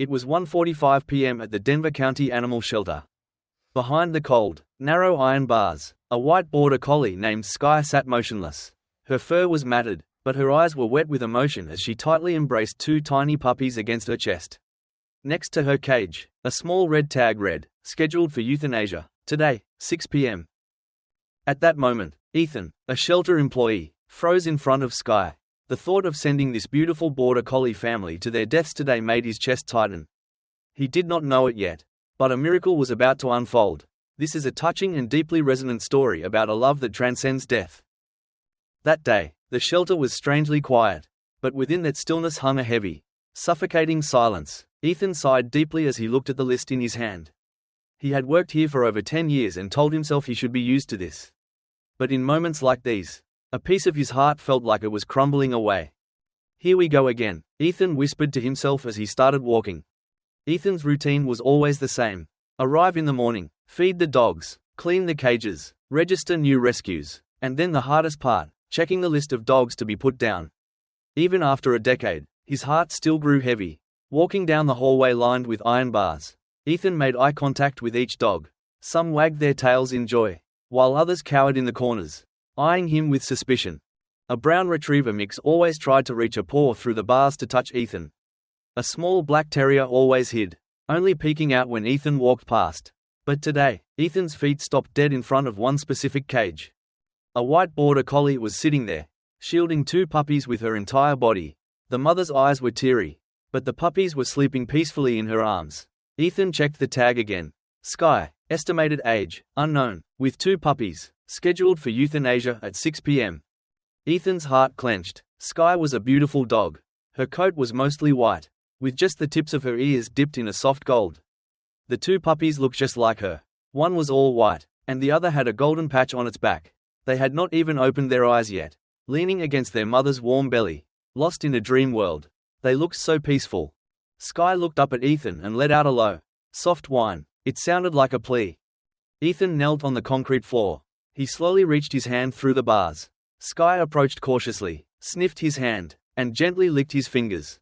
It was 1:45 p.m. at the Denver County Animal Shelter. Behind the cold, narrow iron bars, a white Border Collie named Skye sat motionless. Her fur was matted, but her eyes were wet with emotion as she tightly embraced two tiny puppies against her chest. Next to her cage, a small red tag read, "Scheduled for euthanasia, today, 6 p.m. At that moment, Ethan, a shelter employee, froze in front of Skye. The thought of sending this beautiful Border Collie family to their deaths today made his chest tighten. He did not know it yet, but a miracle was about to unfold. This is a touching and deeply resonant story about a love that transcends death. That day, the shelter was strangely quiet, but within that stillness hung a heavy, suffocating silence. Ethan sighed deeply as he looked at the list in his hand. He had worked here for over 10 years and told himself he should be used to this. But in moments like these, a piece of his heart felt like it was crumbling away. "Here we go again," Ethan whispered to himself as he started walking. Ethan's routine was always the same. Arrive in the morning, feed the dogs, clean the cages, register new rescues, and then the hardest part, checking the list of dogs to be put down. Even after a decade, his heart still grew heavy. Walking down the hallway lined with iron bars, Ethan made eye contact with each dog. Some wagged their tails in joy, while others cowered in the corners, eyeing him with suspicion. A brown retriever mix always tried to reach a paw through the bars to touch Ethan. A small black terrier always hid, only peeking out when Ethan walked past. But today, Ethan's feet stopped dead in front of one specific cage. A white Border Collie was sitting there, shielding two puppies with her entire body. The mother's eyes were teary, but the puppies were sleeping peacefully in her arms. Ethan checked the tag again. Skye, estimated age, unknown, with two puppies, scheduled for euthanasia at 6 p.m. Ethan's heart clenched. Skye was a beautiful dog. Her coat was mostly white, with just the tips of her ears dipped in a soft gold. The two puppies looked just like her. One was all white, and the other had a golden patch on its back. They had not even opened their eyes yet, leaning against their mother's warm belly, lost in a dream world. They looked so peaceful. Skye looked up at Ethan and let out a low, soft whine. It sounded like a plea. Ethan knelt on the concrete floor. He slowly reached his hand through the bars. Skye approached cautiously, sniffed his hand, and gently licked his fingers.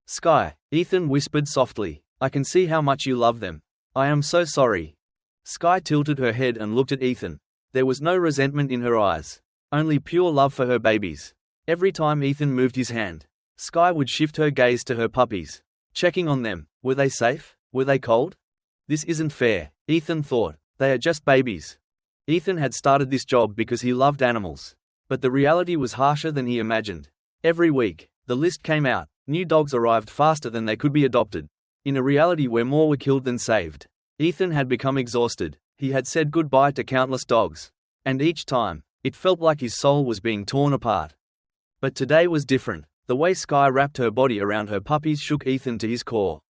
"Skye," Ethan whispered softly, "I can see how much you love them. I am so sorry." Skye tilted her head and looked at Ethan. There was no resentment in her eyes, only pure love for her babies. Every time Ethan moved his hand, Skye would shift her gaze to her puppies, checking on them. Were they safe? Were they cold? This isn't fair, Ethan thought. They are just babies. Ethan had started this job because he loved animals. But the reality was harsher than he imagined. Every week, the list came out. New dogs arrived faster than they could be adopted. In a reality where more were killed than saved, Ethan had become exhausted. He had said goodbye to countless dogs. And each time, it felt like his soul was being torn apart. But today was different. The way Skye wrapped her body around her puppies shook Ethan to his core.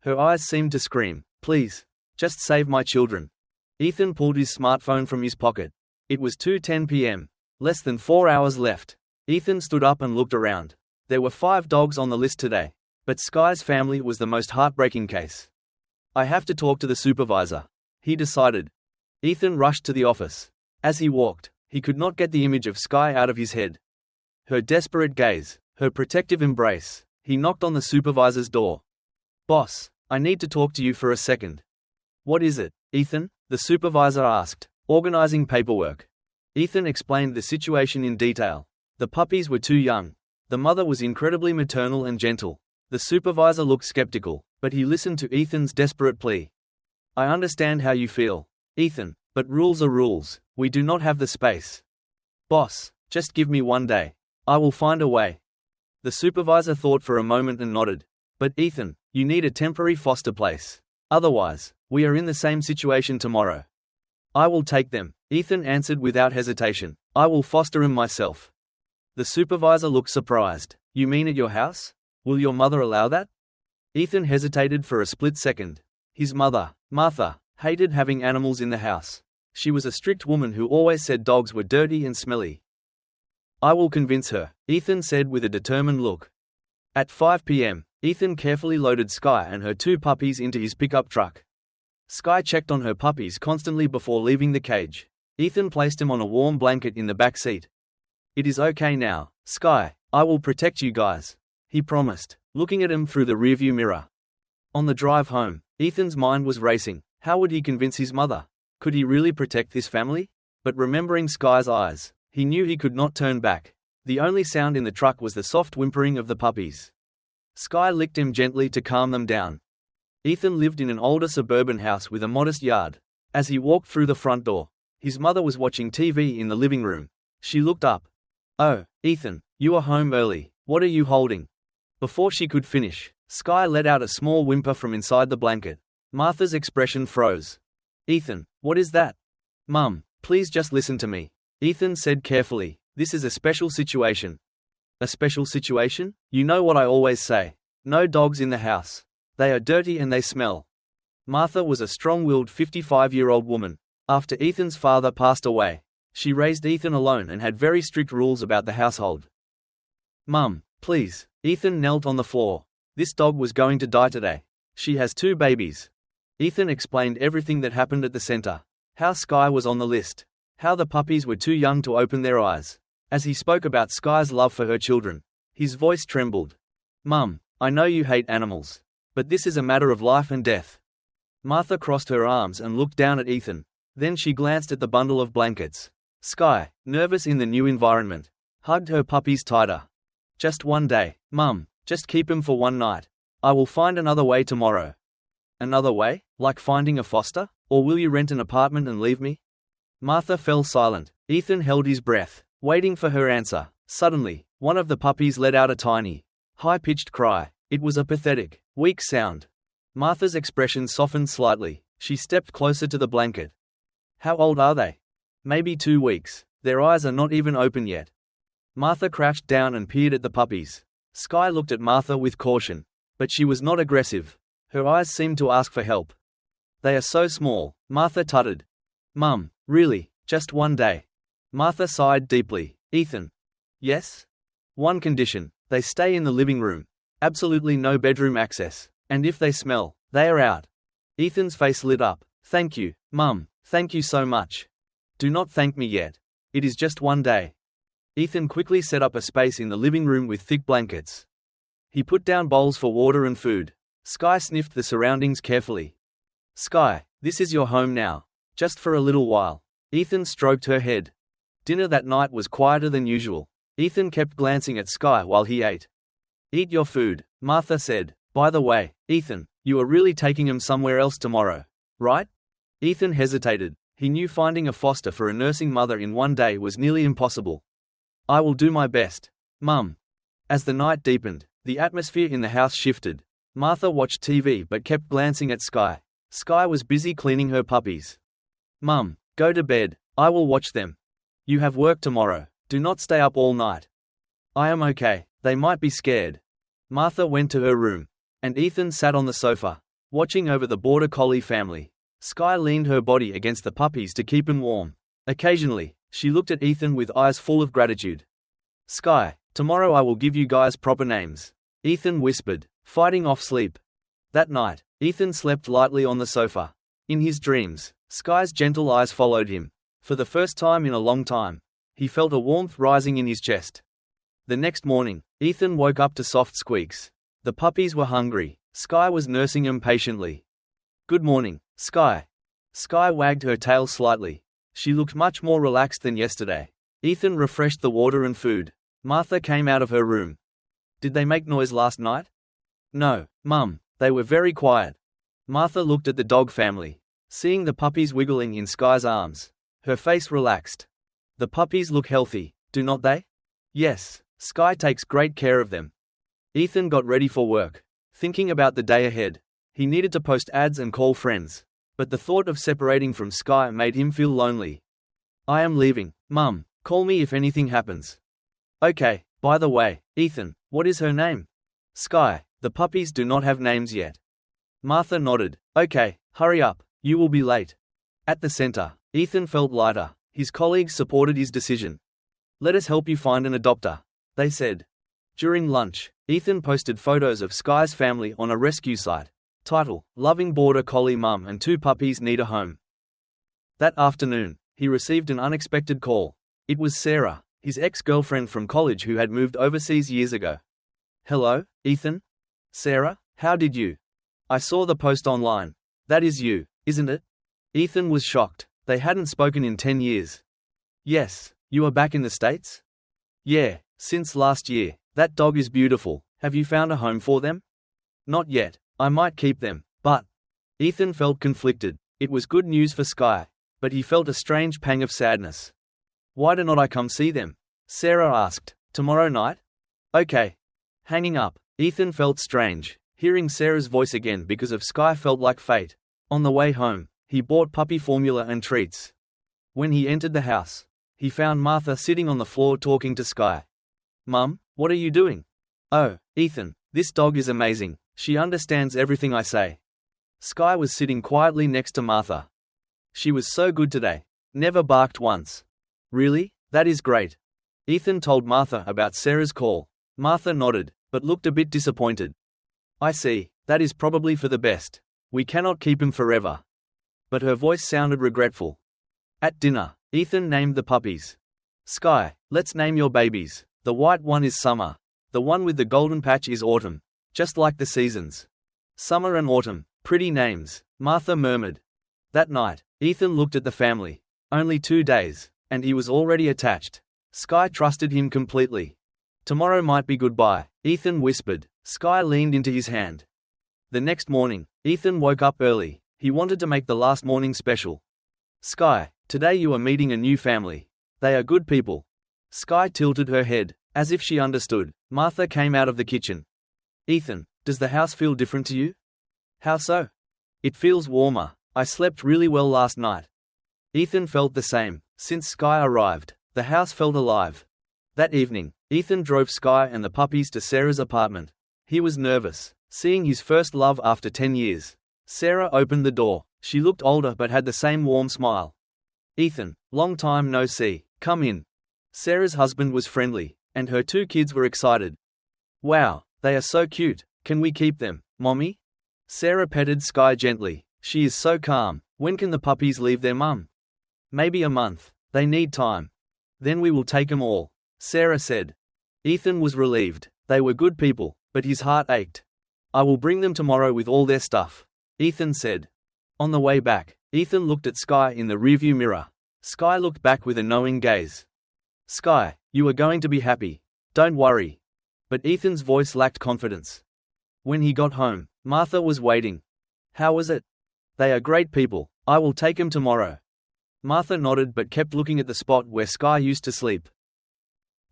Her eyes seemed to scream, "Please, just save my children." Ethan pulled his smartphone from his pocket. It was 2:10 p.m. Less than 4 hours left. Ethan stood up and looked around. There were 5 dogs on the list today, but Skye's family was the most heartbreaking case. "I have to talk to the supervisor," he decided. Ethan rushed to the office. As he walked, he could not get the image of Skye out of his head. Her desperate gaze, her protective embrace. He knocked on the supervisor's door. "Boss, I need to talk to you for a second." "What is it, Ethan?" the supervisor asked, organizing paperwork. Ethan explained the situation in detail. The puppies were too young. The mother was incredibly maternal and gentle. The supervisor looked skeptical, but he listened to Ethan's desperate plea. "I understand how you feel, Ethan, but rules are rules. We do not have the space. Boss, just give me 1 day. I will find a way." The supervisor thought for a moment and nodded. "But Ethan, you need a temporary foster place. Otherwise, we are in the same situation tomorrow." "I will take them," Ethan answered without hesitation. "I will foster them myself." The supervisor looked surprised. "You mean at your house? Will your mother allow that?" Ethan hesitated for a split second. His mother, Martha, hated having animals in the house. She was a strict woman who always said dogs were dirty and smelly. "I will convince her," Ethan said with a determined look. At 5 p.m., Ethan carefully loaded Skye and her 2 puppies into his pickup truck. Skye checked on her puppies constantly before leaving the cage. Ethan placed him on a warm blanket in the back seat. "It is okay now, Skye. I will protect you guys," he promised, looking at him through the rearview mirror. On the drive home, Ethan's mind was racing. How would he convince his mother? Could he really protect this family? But remembering Skye's eyes, he knew he could not turn back. The only sound in the truck was the soft whimpering of the puppies. Skye licked him gently to calm them down. Ethan lived in an older suburban house with a modest yard. As he walked through the front door, his mother was watching TV in the living room. She looked up. "Oh, Ethan, you are home early. What are you holding?" Before she could finish, Skye let out a small whimper from inside the blanket. Martha's expression froze. "Ethan, what is that?" "Mum, please just listen to me," Ethan said carefully. "This is a special situation." "A special situation? You know what I always say. No dogs in the house. They are dirty and they smell." Martha was a strong-willed 55-year-old woman. After Ethan's father passed away, she raised Ethan alone and had very strict rules about the household. "Mum, please." Ethan knelt on the floor. "This dog was going to die today. She has 2 babies." Ethan explained everything that happened at the center. How Skye was on the list. How the puppies were too young to open their eyes. As he spoke about Skye's love for her children, his voice trembled. "Mum, I know you hate animals. But this is a matter of life and death." Martha crossed her arms and looked down at Ethan. Then she glanced at the bundle of blankets. Skye, nervous in the new environment, hugged her puppies tighter. "Just one day, Mum, just keep him for one night. I will find another way tomorrow." "Another way? Like finding a foster? Or will you rent an apartment and leave me?" Martha fell silent. Ethan held his breath, waiting for her answer. Suddenly, one of the puppies let out a tiny, high-pitched cry. It was a pathetic, weak sound. Martha's expression softened slightly. She stepped closer to the blanket. "How old are they?" "Maybe 2 weeks. Their eyes are not even open yet." Martha crouched down and peered at the puppies. Skye looked at Martha with caution. But she was not aggressive. Her eyes seemed to ask for help. "They are so small," Martha tutted. "Mum, really, just one day." Martha sighed deeply. "Ethan." "Yes?" "One condition. They stay in the living room. Absolutely no bedroom access. And if they smell, they are out." Ethan's face lit up. "Thank you, Mum, thank you so much." "Do not thank me yet. It is just one day." Ethan quickly set up a space in the living room with thick blankets. He put down bowls for water and food. Skye sniffed the surroundings carefully. "Skye, this is your home now. Just for a little while." Ethan stroked her head. Dinner that night was quieter than usual. Ethan kept glancing at Skye while he ate. "Eat your food," Martha said. "By the way, Ethan, you are really taking him somewhere else tomorrow, right?" Ethan hesitated. He knew finding a foster for a nursing mother in one day was nearly impossible. "I will do my best, Mum." As the night deepened, the atmosphere in the house shifted. Martha watched TV but kept glancing at Skye. Skye was busy cleaning her puppies. "Mum, go to bed. I will watch them. You have work tomorrow. Do not stay up all night." "I am okay. They might be scared." Martha went to her room. And Ethan sat on the sofa, watching over the Border Collie family. Skye leaned her body against the puppies to keep him warm. Occasionally, she looked at Ethan with eyes full of gratitude. "Skye, tomorrow I will give you guys proper names," Ethan whispered, fighting off sleep. That night, Ethan slept lightly on the sofa. In his dreams, Skye's gentle eyes followed him. For the first time in a long time, he felt a warmth rising in his chest. The next morning, Ethan woke up to soft squeaks. The puppies were hungry. Skye was nursing them patiently. "Good morning, Skye." Skye wagged her tail slightly. She looked much more relaxed than yesterday. Ethan refreshed the water and food. Martha came out of her room. "Did they make noise last night?" "No, Mum, they were very quiet." Martha looked at the dog family. Seeing the puppies wiggling in Skye's arms, her face relaxed. "The puppies look healthy, do not they?" "Yes, Skye takes great care of them." Ethan got ready for work, thinking about the day ahead. He needed to post ads and call friends. But the thought of separating from Skye made him feel lonely. "I am leaving, Mum. Call me if anything happens." "Okay, by the way, Ethan, what is her name?" "Skye. The puppies do not have names yet." Martha nodded. "Okay, hurry up, you will be late." At the center, Ethan felt lighter. His colleagues supported his decision. "Let us help you find an adopter," they said. During lunch, Ethan posted photos of Skye's family on a rescue site. Title: Loving Border Collie Mum and 2 puppies need a home. That afternoon, he received an unexpected call. It was Sarah, his ex-girlfriend from college who had moved overseas years ago. "Hello, Ethan?" "Sarah, how did you?" I saw the post online. That is you, isn't it? Ethan was shocked. They hadn't spoken in 10 years. Yes, you are back in the States? Yeah, since last year. That dog is beautiful. Have you found a home for them? Not yet. I might keep them, but… Ethan felt conflicted. It was good news for Skye, but he felt a strange pang of sadness. Why do not I come see them? Sarah asked. Tomorrow night? Okay. Hanging up, Ethan felt strange, hearing Sarah's voice again because of Skye felt like fate. On the way home, he bought puppy formula and treats. When he entered the house, he found Martha sitting on the floor talking to Skye. Mum, what are you doing? Oh, Ethan, this dog is amazing. She understands everything I say. Skye was sitting quietly next to Martha. She was so good today. Never barked once. Really? That is great. Ethan told Martha about Sarah's call. Martha nodded, but looked a bit disappointed. I see, that is probably for the best. We cannot keep him forever. But her voice sounded regretful. At dinner, Ethan named the puppies. Skye, let's name your babies. The white one is Summer. The one with the golden patch is Autumn. Just like the seasons. Summer and Autumn, pretty names, Martha murmured. That night, Ethan looked at the family. Only 2 days, and he was already attached. Skye trusted him completely. Tomorrow might be goodbye, Ethan whispered. Skye leaned into his hand. The next morning, Ethan woke up early. He wanted to make the last morning special. Skye, today you are meeting a new family. They are good people. Skye tilted her head, as if she understood. Martha came out of the kitchen. Ethan, does the house feel different to you? How so? It feels warmer. I slept really well last night. Ethan felt the same. Since Skye arrived, the house felt alive. That evening, Ethan drove Skye and the puppies to Sarah's apartment. He was nervous, seeing his first love after 10 years. Sarah opened the door. She looked older but had the same warm smile. Ethan, long time no see, come in. Sarah's husband was friendly, and her 2 kids were excited. Wow, they are so cute. Can we keep them, Mommy? Sarah petted Skye gently. She is so calm. When can the puppies leave their mum? Maybe a month. They need time. Then we will take them all, Sarah said. Ethan was relieved. They were good people, but his heart ached. I will bring them tomorrow with all their stuff, Ethan said. On the way back, Ethan looked at Skye in the rearview mirror. Skye looked back with a knowing gaze. Skye, you are going to be happy. Don't worry. But Ethan's voice lacked confidence. When he got home, Martha was waiting. How was it? They are great people. I will take them tomorrow. Martha nodded but kept looking at the spot where Skye used to sleep.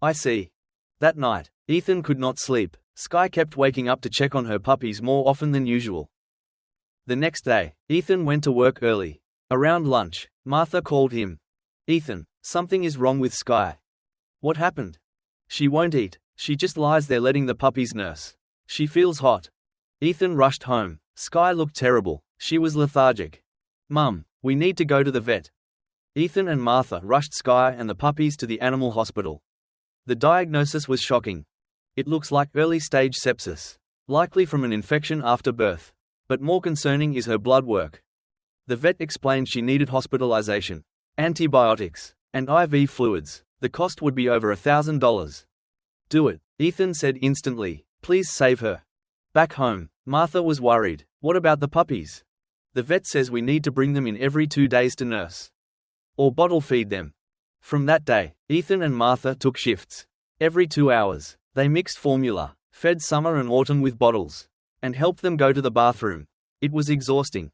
I see. That night, Ethan could not sleep. Skye kept waking up to check on her puppies more often than usual. The next day, Ethan went to work early. Around lunch, Martha called him. Ethan, something is wrong with Skye. What happened? She won't eat. She just lies there letting the puppies nurse. She feels hot. Ethan rushed home. Skye looked terrible. She was lethargic. Mum, we need to go to the vet. Ethan and Martha rushed Skye and the puppies to the animal hospital. The diagnosis was shocking. It looks like early-stage sepsis, likely from an infection after birth. But more concerning is her blood work. The vet explained she needed hospitalization, antibiotics, and IV fluids. The cost would be over $1,000. Do it, Ethan said instantly. Please save her. Back home, Martha was worried. What about the puppies? The vet says we need to bring them in every 2 days to nurse. Or bottle feed them. From that day, Ethan and Martha took shifts. Every 2 hours, they mixed formula, fed Summer and Autumn with bottles, and helped them go to the bathroom. It was exhausting.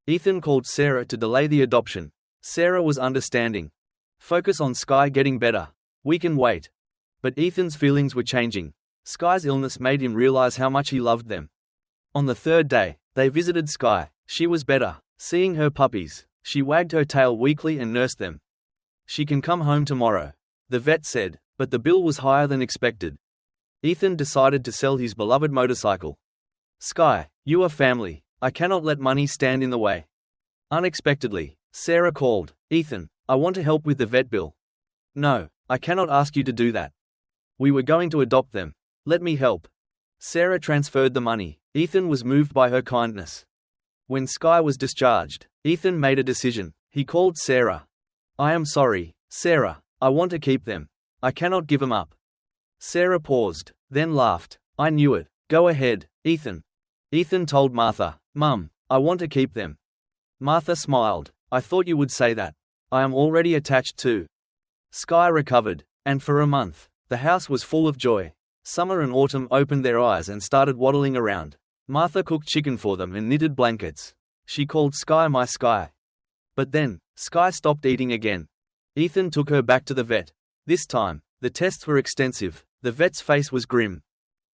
Ethan called Sarah to delay the adoption. Sarah was understanding. Focus on Skye getting better. We can wait. But Ethan's feelings were changing. Skye's illness made him realize how much he loved them. On the 3rd day, they visited Skye. She was better. Seeing her puppies, she wagged her tail weakly and nursed them. She can come home tomorrow, the vet said, but the bill was higher than expected. Ethan decided to sell his beloved motorcycle. Skye, you are family. I cannot let money stand in the way. Unexpectedly, Sarah called. Ethan, I want to help with the vet bill. No, I cannot ask you to do that. We were going to adopt them. Let me help. Sarah transferred the money. Ethan was moved by her kindness. When Skye was discharged, Ethan made a decision. He called Sarah. I am sorry, Sarah. I want to keep them. I cannot give them up. Sarah paused, then laughed. I knew it. Go ahead, Ethan. Ethan told Martha, "Mum, I want to keep them." Martha smiled. "I thought you would say that. I am already attached too." Skye recovered, and for a month, the house was full of joy. Summer and Autumn opened their eyes and started waddling around. Martha cooked chicken for them and knitted blankets. She called Skye my Skye. But then, Skye stopped eating again. Ethan took her back to the vet. This time, the tests were extensive. The vet's face was grim.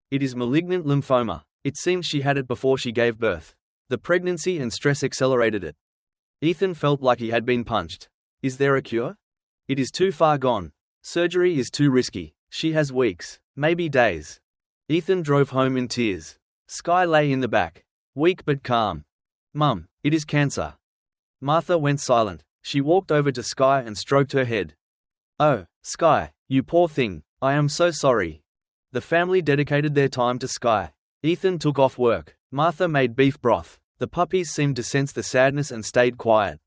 "It is malignant lymphoma. It seems she had it before she gave birth. The pregnancy and stress accelerated it." Ethan felt like he had been punched. "Is there a cure?" "It is too far gone. Surgery is too risky. She has weeks, maybe days." Ethan drove home in tears. Skye lay in the back, weak but calm. "Mum, it is cancer." Martha went silent. She walked over to Skye and stroked her head. "Oh, Skye, you poor thing, I am so sorry." The family dedicated their time to Skye. Ethan took off work. Martha made beef broth. The puppies seemed to sense the sadness and stayed quiet.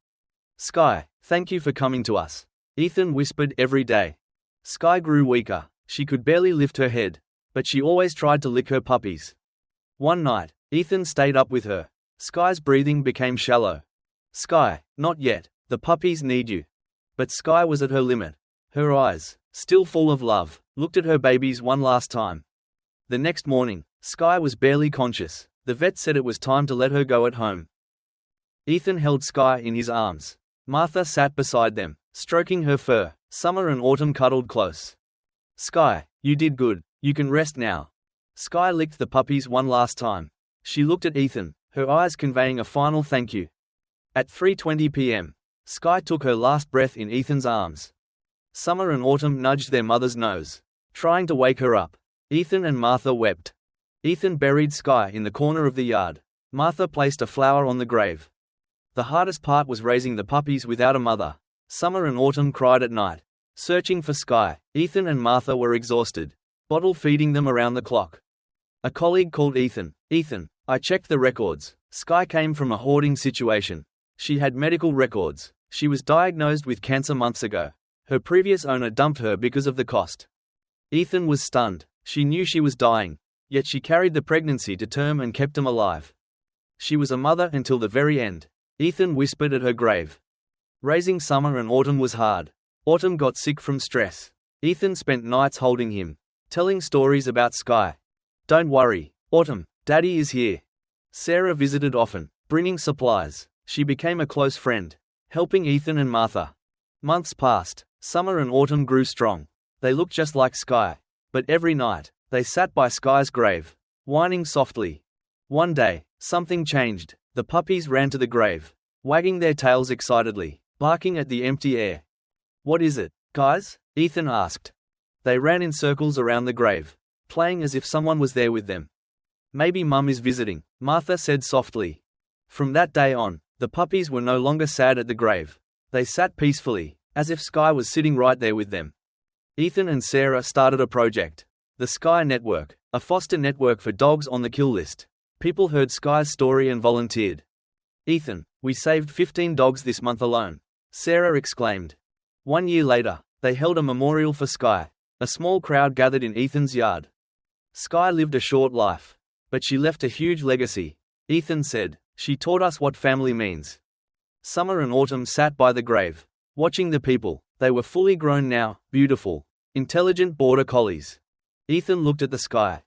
"Skye, thank you for coming to us," Ethan whispered every day. Skye grew weaker. She could barely lift her head, but she always tried to lick her puppies. One night, Ethan stayed up with her. Skye's breathing became shallow. "Skye, not yet. The puppies need you." But Skye was at her limit. Her eyes, still full of love, looked at her babies one last time. The next morning, Skye was barely conscious. The vet said it was time to let her go at home. Ethan held Skye in his arms. Martha sat beside them, stroking her fur. Summer and Autumn cuddled close. "Skye, you did good. You can rest now." Skye licked the puppies one last time. She looked at Ethan, her eyes conveying a final thank you. At 3:20 p.m., Skye took her last breath in Ethan's arms. Summer and Autumn nudged their mother's nose, trying to wake her up. Ethan and Martha wept. Ethan buried Skye in the corner of the yard. Martha placed a flower on the grave. The hardest part was raising the puppies without a mother. Summer and Autumn cried at night, searching for Skye. Ethan and Martha were exhausted, bottle feeding them around the clock. A colleague called Ethan. "Ethan, I checked the records. Skye came from a hoarding situation. She had medical records. She was diagnosed with cancer months ago. Her previous owner dumped her because of the cost." Ethan was stunned. She knew she was dying, yet she carried the pregnancy to term and kept him alive. She was a mother until the very end, Ethan whispered at her grave. Raising Summer and Autumn was hard. Autumn got sick from stress. Ethan spent nights holding him, telling stories about Skye. "Don't worry, Autumn, Daddy is here." Sarah visited often, bringing supplies. She became a close friend, helping Ethan and Martha. Months passed. Summer and Autumn grew strong. They looked just like Skye. But every night, they sat by Skye's grave, whining softly. One day, something changed. The puppies ran to the grave, wagging their tails excitedly, barking at the empty air. "What is it, guys?" Ethan asked. They ran in circles around the grave, playing as if someone was there with them. "Maybe Mum is visiting," Martha said softly. From that day on, the puppies were no longer sad at the grave. They sat peacefully, as if Skye was sitting right there with them. Ethan and Sarah started a project, the Skye Network, a foster network for dogs on the kill list. People heard Skye's story and volunteered. "Ethan, we saved 15 dogs this month alone," Sarah exclaimed. 1 year later, they held a memorial for Skye. A small crowd gathered in Ethan's yard. Skye lived a short life, but she left a huge legacy. Ethan said, "She taught us what family means." Summer and Autumn sat by the grave, watching the people. They were fully grown now, beautiful, intelligent Border Collies. Ethan looked at the sky.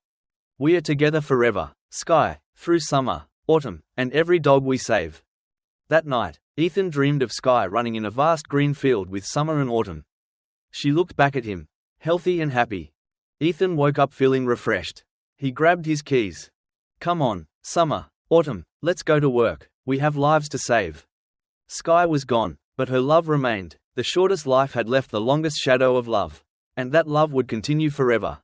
"We are together forever, Skye, through summer, autumn, and every dog we save." That night, Ethan dreamed of Skye running in a vast green field with Summer and Autumn. She looked back at him, healthy and happy. Ethan woke up feeling refreshed. He grabbed his keys. "Come on, Summer, Autumn, let's go to work. We have lives to save." Skye was gone, but her love remained. The shortest life had left the longest shadow of love. And that love would continue forever.